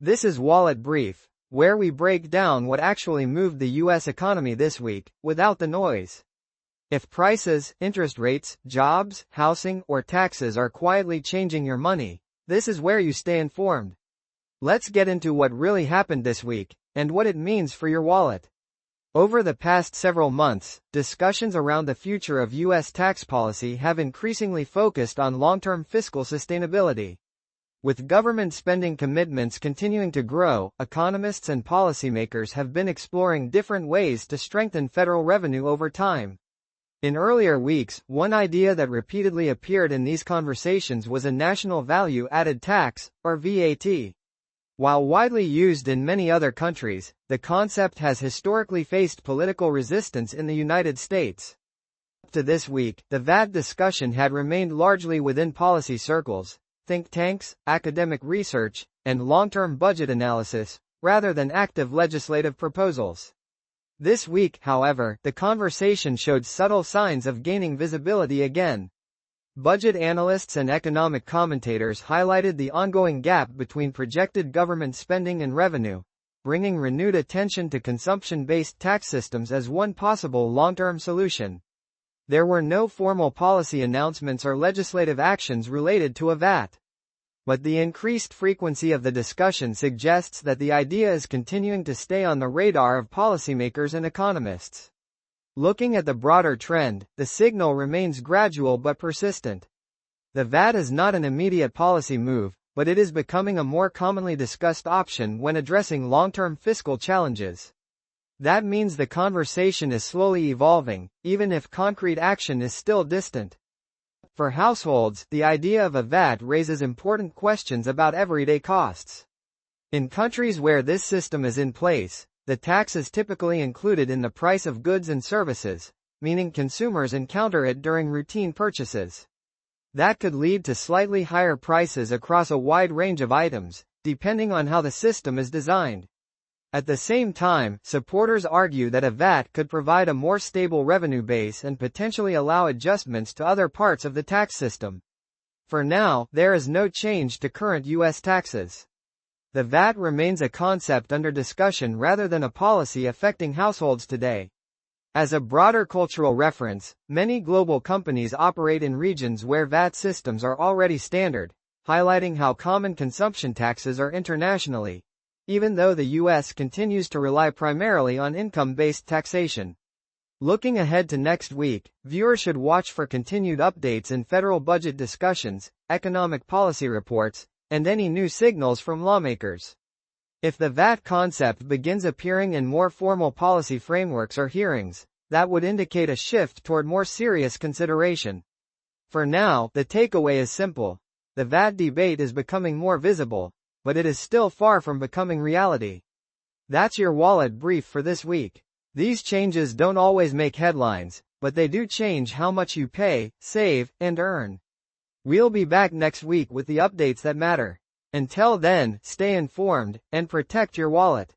This is Wallet Brief, where we break down what actually moved the US economy this week, without the noise. If prices, interest rates, jobs, housing, or taxes are quietly changing your money, this is where you stay informed. Let's get into what really happened this week, and what it means for your wallet. Over the past several months, discussions around the future of U.S. tax policy have increasingly focused on long-term fiscal sustainability. With government spending commitments continuing to grow, economists and policymakers have been exploring different ways to strengthen federal revenue over time. In earlier weeks, one idea that repeatedly appeared in these conversations was a national value-added tax, or VAT. While widely used in many other countries, the concept has historically faced political resistance in the United States. Up to this week, the VAT discussion had remained largely within policy circles, think tanks, academic research, and long-term budget analysis, rather than active legislative proposals. This week, however, the conversation showed subtle signs of gaining visibility again. Budget analysts and economic commentators highlighted the ongoing gap between projected government spending and revenue, bringing renewed attention to consumption-based tax systems as one possible long-term solution. There were no formal policy announcements or legislative actions related to a VAT. But the increased frequency of the discussion suggests that the idea is continuing to stay on the radar of policymakers and economists. Looking at the broader trend, the signal remains gradual but persistent. The VAT is not an immediate policy move, but it is becoming a more commonly discussed option when addressing long-term fiscal challenges. That means the conversation is slowly evolving, even if concrete action is still distant. For households, the idea of a VAT raises important questions about everyday costs. In countries where this system is in place, the tax is typically included in the price of goods and services, meaning consumers encounter it during routine purchases. That could lead to slightly higher prices across a wide range of items, depending on how the system is designed. At the same time, supporters argue that a VAT could provide a more stable revenue base and potentially allow adjustments to other parts of the tax system. For now, there is no change to current U.S. taxes. The VAT remains a concept under discussion rather than a policy affecting households today. As a broader cultural reference, many global companies operate in regions where VAT systems are already standard, highlighting how common consumption taxes are internationally, even though the U.S. continues to rely primarily on income-based taxation. Looking ahead to next week, viewers should watch for continued updates in federal budget discussions, economic policy reports, and any new signals from lawmakers. If the VAT concept begins appearing in more formal policy frameworks or hearings, that would indicate a shift toward more serious consideration. For now, the takeaway is simple. The VAT debate is becoming more visible, but it is still far from becoming reality. That's your wallet brief for this week. These changes don't always make headlines, but they do change how much you pay, save, and earn. We'll be back next week with the updates that matter. Until then, stay informed, and protect your wallet.